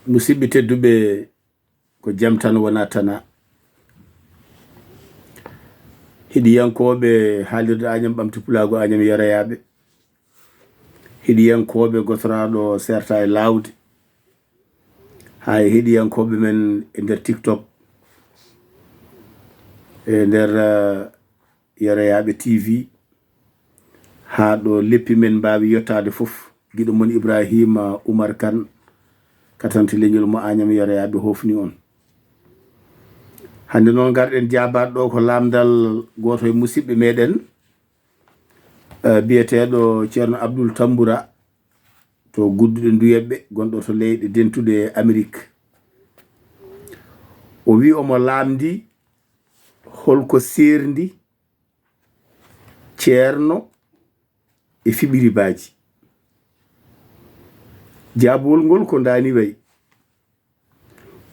musidɓe tedduɓe ko jam tan wona tana hiɗiyankoɓe haalirde Agnam ɓamti pulago Agnam yoroyaɓe hiɗiyankoɓe gotoraɗo serta e lawde hay hiɗiyankoɓe men e nder TikTok e nder yoroyaɓe TV ha ɗo leppi men mbawi yettade foof giɗo mon Ibrahima Oumar Kane Katante Leñol mo Agnam yoroyaɓe hofni on hande noon garɗen jabaɗo ɗo ko lamdal goto e musidɓe meɗen biyeteɗo ceerno Abdul Tammburaa to gudduɗe duyeɓɓe gonɗo to leyɗe dentuɗe Amérique o wi omo lamdi holko serndi ceerno e fiɓiribaji Jaabawol ngol ko dani wayi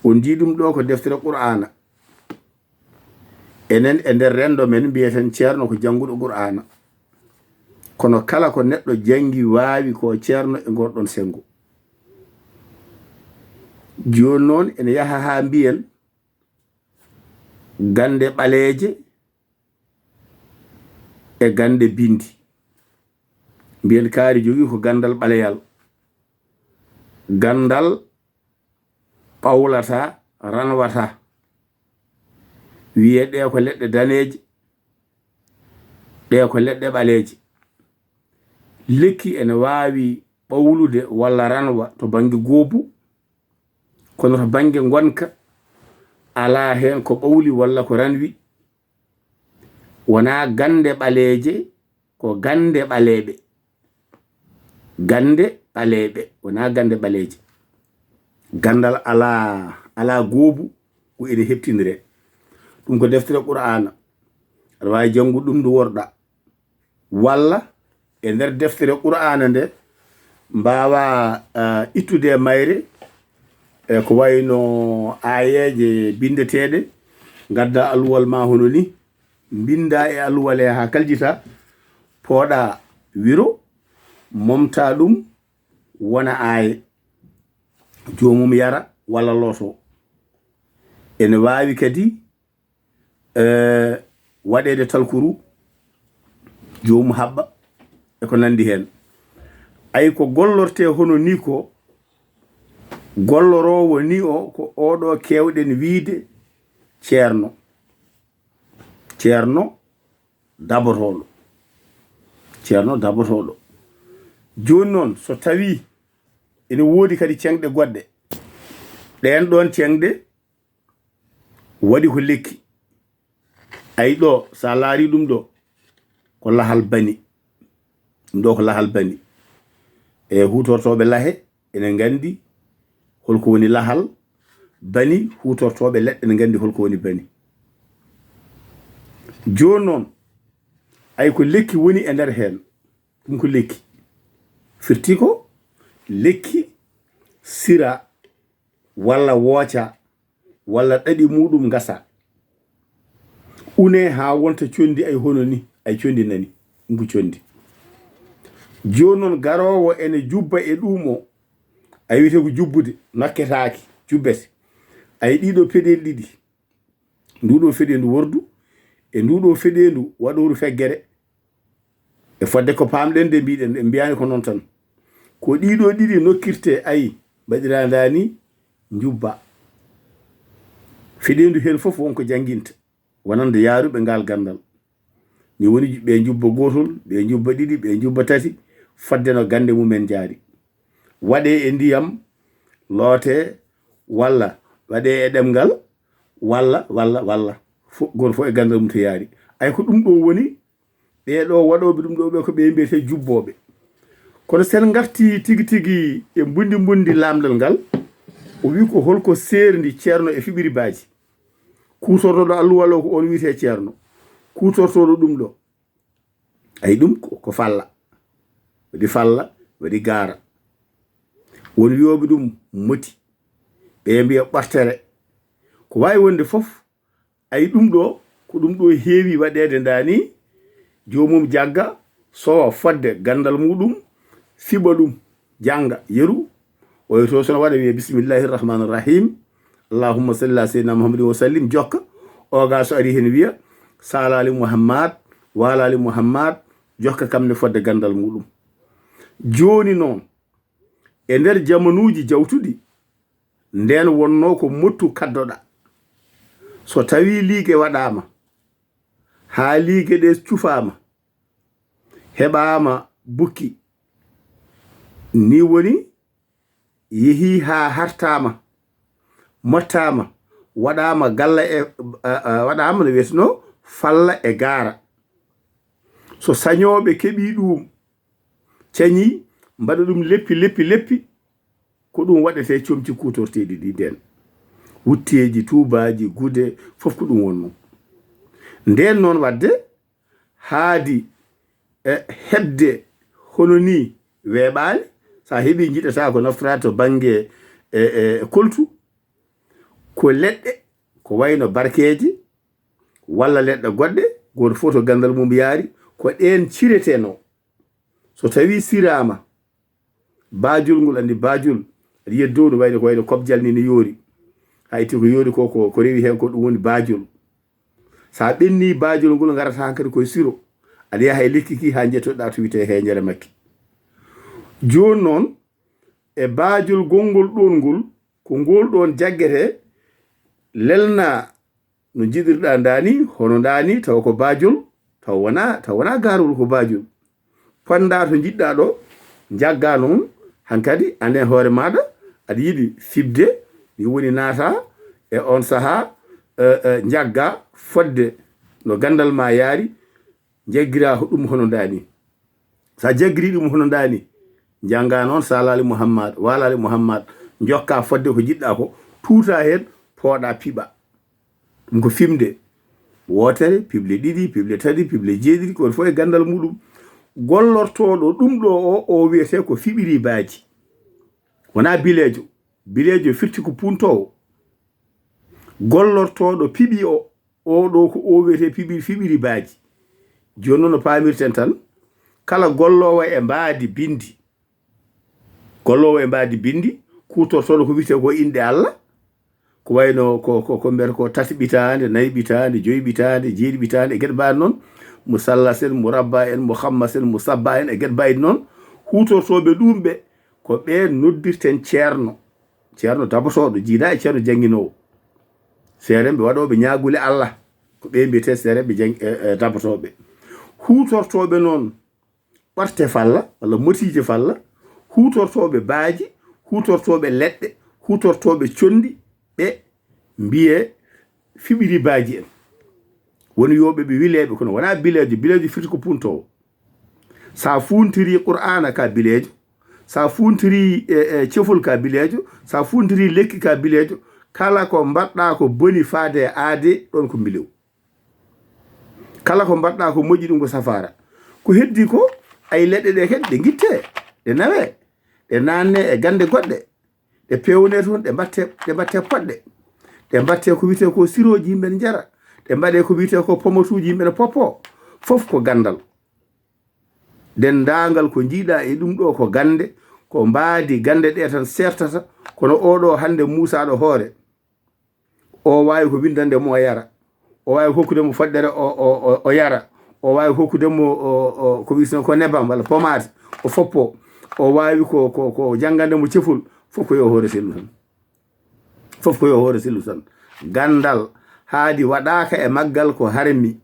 on di ɗum ɗo ko deftere Qur'ana enen e nder rendo men mbiyeten ceerno ko janguɗo Qur'ana kono kala ko neɗɗo jangi wawi ko ceerno e gonɗon sengo joni noon ene yaha ha mbiyen gande ɓaleje e gande bindi mbiyen kaari jogui ko gandal ɓaleyal gandal ɓawlata ranwata wiye ɗe ko leɗɗe daneje ɗe ko leɗɗe ɓaleje lekki ene wawi ɓawlude walla ranwa to banggue goobu kono to banggue gonka ala hen ko ɓawli walla ko ranwi wona gande ɓaleje ko gande ɓaleɓe gande ɓaleɓe wona gande ɓaleje gandal ala goobu ko ene heptindire ɗum ko deftere Qur'ana aɗa wawi jangude ɗum ndu worɗa walla e nder deftere Qur'ana nde mbawa ittude mayre e ko wayno ayeje bindeteɗe gadda alluwal ma hono ni binda e alluwal he ha kaljita pooɗa wiro momta ɗum wona aye jomum yara walla loto ene wawi kadi waɗede talkuru jomum haɓɓa e ko nandi hen ay ko gollorte hono ni ko gollorowo ni o ko oɗo kewɗen wiide ceerno dabotoɗo joni noon so tawi ene woodi kadi cengɗe goɗɗe ɗen ɗon cengɗe waɗi ko lekki ay ɗo sa laari ɗum ɗo ko lahal bani ɗum ɗo ko lahal bani e hutortoɓe lahe ene gandi holko woni lahal bani hutortoɓe leɗɗe ene gandi holko woni bani joni noon ay ko lekki woni e nder hen ɗum ko lekki firti ko lekki sira walla wooca walla ɗaɗi muɗum gasa une ha wonta condi ay hono ni ay condi nani ɗum ko condi joni noon garowo ene jubba e ɗum o ay wiyete ko jubbude nokketaki jubbete ay ɗiɗo peɗeli ɗiɗi nduɗo feɗendu wordu e nduɗo feɗendu waɗoru feggere e fodde ko pamɗen de mbiɗen e mbiyani ko noon tan ko ɗiɗo ɗiɗi nokkirte ayi mbaɗiradani jubba feɗendu hen foof wonko janguinta wonande yaaruɓe ngal gandal ni woni ɓe jubba gotol ɓe jubba ɗiɗi ɓe jubba tati fodde no gande mumen jaari waɗe e ndiyam loote walla waɗe e ɗemgal walla goto fof e gandal mum to yaari ay ko ɗum ɗo woni ɓeɗo waɗoɓe ɗum ɗo ɓe ko ɓe mbiyete jubboɓe kono sen garti tigi tigi e mbundi lamdal ngal o wi ko holko serndi ceerno e fiɓiribaji kutortoɗo alluwal o ko on wiyete ceerno kutortoɗo ɗum ɗo ay ɗum ko falla waɗi gaara won wiyoɓe ɗum moti ɓe mbiya ɓartere ko wawi wonde foof ay ɗum ɗo ko ɗum ɗo heewi waɗede dani jomum jagga sowa fodde gandal muɗum fiɓa ɗum janga yeru o to sono waɗa wiye bisimillahi rahmani rahim allahumma salli ala seydina muhammadin wa sallim jokka o ga so ari hen wiya salali muhammad walali muhammad jokka kamne fodde gandal muɗum joni noon e nder jamanuji jawtuɗi nden wonno ko mottu kaddoɗa so tawi ligue waɗama ha ligue ɗe cufama heɓama bukki ni woni yehi ha hartama mottama waɗama galla e waɗama no wiyeteno falla e gara so sañoɓe keeɓi ɗum cañi mbaɗa ɗum leppi ko ɗum waɗete comci kutorteɗi ɗi nden wutteji tubaji gude fof ko ɗum wonno nden noon wadde haadi hebde hono ni weeɓali sa heeɓi jiɗata ko naftora to banggue koltu ko leɗɗe ko wayno barkeji walla leɗɗe goɗɗe goto fof to gandal mum yaari ko ɗen cireteno so tawi sirama bajul ngol andi bajul aɗa yiya dow no wayno kobjal ni no yoori hayti ko yoori ko rewi hen ko ɗum woni bajul sa ɓenni bajul ngol garata hankadi koye siro aɗa yaha e lekki ki ha jettoɗa to wiyete heñere makki joni noon e bajul gongol ɗon ngol ko ngol ɗon jaggete lelna no jiɗirɗa ndani hono ndani taw ko bajul taw wona garol ko bajul ponda to jiɗɗa ɗo jagga noon hankadi anden hoore maɗa aɗa yiɗi fibde ni woni naata e on saha jagga fodde no gandal ma yaari jaggira ɗum hono ndani sa jaggiri ɗum hono ndani janga noon salali muhammad walali muhammad jokka fodde ko jiɗɗa ko tuuta hen pooɗa piɓa ɗum ko fimde wotere pible ɗiɗi pible tati pible jeeɗiɗi ko fof e gandal muɗum gollortoɗo ɗum ɗo o wiyete ko fiɓiri baaji wona bilejo firti ko puntowo gollortoɗo piɓi o ɗo ko o wiyete fiɓiri baaji joni noon no pamirten tan kala gollowo e mbaadi bindi kutortoɗo ko wiyete ko inde Allah ko wayno ko mbiyata ko tati ɓitande nayi ɓitande joyi ɓitande jeeɗi ɓitande e gueɗe mbaɗi noon musallas en mourabba en muhammas en musabba en e gueɗe mbayɗi noon hutortoɓe ɗum ɓe ko ɓe noddirten ceerno dabotoɗo jiida e ceerno jangguinowo seeremɓe waɗoɓe ñagule Allah ko ɓe mbiyete seeremɓe dabotoɓe hutortoɓe noon ɓarte falla walla motije falla hutortoɓe baaji hutortoɓe leɗɗe hutortoɓe condi ɓe mbiye fiɓiri baaji en woni yoɓe ɓe wileɓe kono wona bilejo firti ko puntowo sa funtiri qur'ana ka bilejo sa funtiri cefol ka bilejo sa funtiri lekki ka bilejo kala ko mbaɗɗa ko boni faade aade ɗon ko bilew kala ko mbaɗɗa ko moƴƴi ɗum ko safara ko heddi ko ay leɗɗe ɗe kadi ɗe guitte ɗe nawe ɗe nanne e gande goɗɗe ɗe pewne toon ɗe mbatte poɗɗe ɗe mbatte ko wiyete ko siroji yimɓe ne jara ɗe mbaɗe ko wiyete ko pomotuji yimɓe ne poppo fof ko gandal dendagal ko jiiɗa e ɗum ɗo ko gande ko mbaadi gande ɗe tan sertata kono oɗo hande musaɗo hoore o wawi ko windande mo o yara o wawi hokkudemo foɗɗere o yara o wawi hokkudemo ko wiyete ko nebam walla pomade o foppo o wawi ko janggandemo cefol fof ko yo hoore sellu tan gandal haadi waɗaka e maggal ko harmi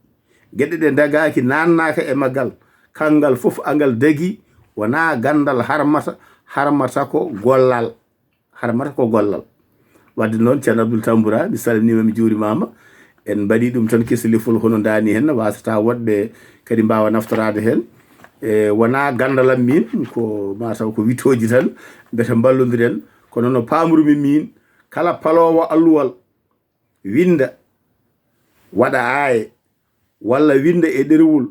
gueɗe ɗe dagaki nannaka e maggal kangal fof angal dagi wona gandal harmata ko gollal wadde noon ceerno Abdul Tammburaa mi salminima mi juurimama en mbaɗi ɗum tan kesilifol hono dani hen wasata woɗɓe kadi mbawa naftorade hen wona gandalam min ko mataw ko witoji tan mbete ballodiren kono no pamrumi min kala palowo alluwal winda waɗa aaye walla winda e ɗerewol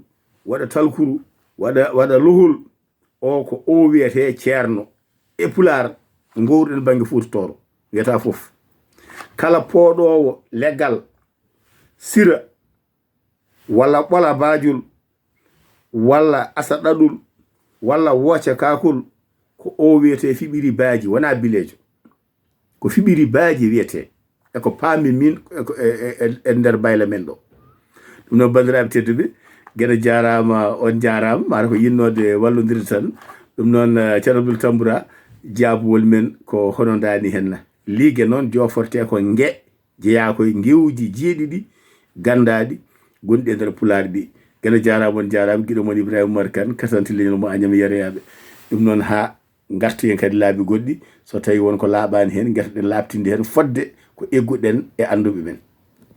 waɗa talkuru waɗa lohol o ko o wiyete ceerno e pular gowruɗen banggue Fuuta wiyata fof kala pooɗowo leggal sira walla ɓola bajul walla asa ɗaɗul walla wooca kakol ko o wiyete fiɓiri baaji wona bilejo ko fiɓiri baaji wiyete eko paami min e nder bayla men ɗo ɗum noon bandiraɓe tedduɓe gueɗe jarama on jarama mata ko yinnode wallodirde tan ɗum noon ceerno Abdul Tammburaa jaabawol men ko hono dani henna ligue noon joforte ko ngue jeeya koye gewji jeeɗiɗi gandaɗi gonɗi e nder pulaar ɗi gueɗe jarama on jarama guiɗo moon Ibrahima Oumar Kane Katante Leñol mo Agname Yerayaɓe ɗum noon ha gartoyen kadi laabi goɗɗi so tawi wonko laaɓani hen guetoɗen labtinde hen fodde ko egguɗen e anduɓe men